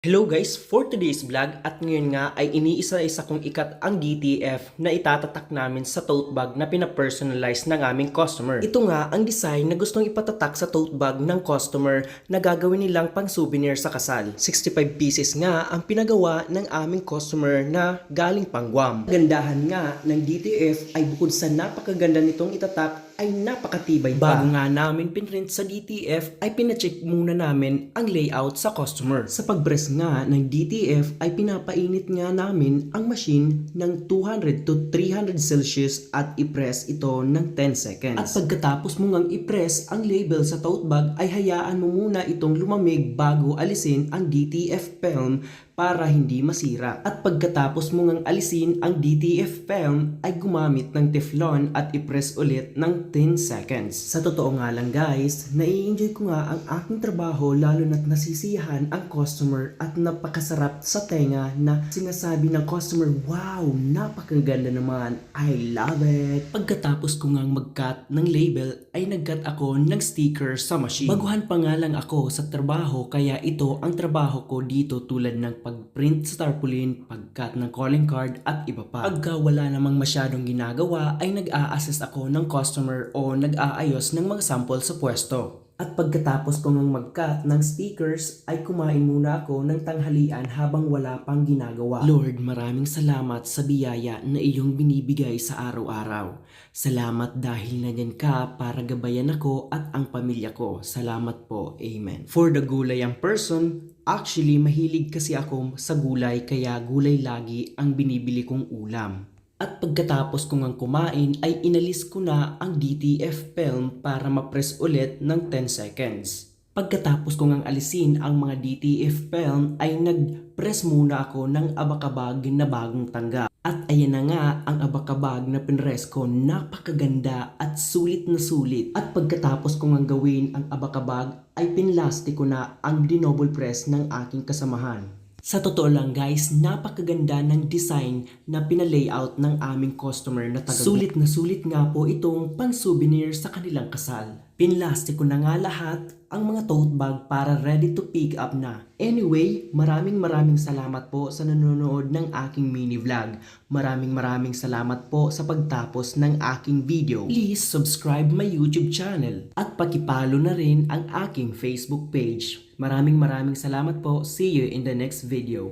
Hello guys, for today's vlog at ngayon nga ay iniisa-isa kong ikat ang DTF na itatatak namin sa tote bag na pinapersonalize ng aming customer. Ito nga ang design na gustong ipatatak sa tote bag ng customer na gagawin nilang pang souvenir sa kasal. 65 pieces nga ang pinagawa ng aming customer na galing pang Guam. Gandahan nga ng DTF ay bukod sa napakaganda nitong itatak ay napakatibay pa. Bago nga namin pinrint sa DTF ay pinacheck muna namin ang layout sa customer. Sa pag-press nga ng DTF ay pinapainit nga namin ang machine ng 200 to 300 Celsius at i-press ito ng 10 seconds. At pagkatapos mo ngang i-press ang label sa tote bag ay hayaan mo muna itong lumamig bago alisin ang DTF film para hindi masira. At pagkatapos mo ngang alisin ang DTF film ay gumamit ng Teflon at i-press ulit ng 10 seconds. Sa totoo nga lang guys, nai-enjoy ko nga ang aking trabaho lalo na't nasisiyahan ang customer at napakasarap sa tenga na sinasabi ng customer, wow, napakaganda naman, I love it. Pagkatapos ko ngang mag-cut ng label ay nag-cut ako ng sticker sa machine. Baguhan pa nga lang ako sa trabaho kaya ito ang trabaho ko dito tulad ng pag-print sa tarpaulin, pag-cut ng calling card at iba pa. Pagka wala namang masyadong ginagawa ay nag-a-assist ako ng customer o nag-aayos ng mga sample sa pwesto. At pagkatapos ko ngang mag-cut ng stickers ay kumain muna ako ng tanghalian habang wala pang ginagawa. Lord, maraming salamat sa biyaya na iyong binibigay sa araw-araw. Salamat dahil nandyan ka para gabayan ako at ang pamilya ko. Salamat po. Amen. For the gulay ang person, actually mahilig kasi ako sa gulay kaya gulay lagi ang binibili kong ulam. At pagkatapos ko ngang kumain ay inalis ko na ang DTF film para ma-press ulit ng 10 seconds. Pagkatapos ko ngang alisin ang mga DTF film ay nag-press muna ako ng abakabag na bagong tangga. At ayan na nga ang abakabag na pinrest ko, napakaganda at sulit na sulit. At pagkatapos ko ngang gawin ang abakabag ay pinlastik ko na ang dinoble press ng aking kasamahan. Sa totoo lang guys, napakaganda ng design na pinalayout ng aming customer na taga sulit na sulit nga po itong pang souvenir sa kanilang kasal. Pinlastik ko na nga lahat ang mga tote bag para ready to pick up na. Anyway, maraming salamat po sa nanonood ng aking mini vlog. Maraming salamat po sa pagtapos ng aking video. Please subscribe my YouTube channel at pakipalo na rin ang aking Facebook page. Maraming salamat po. See you in the next video.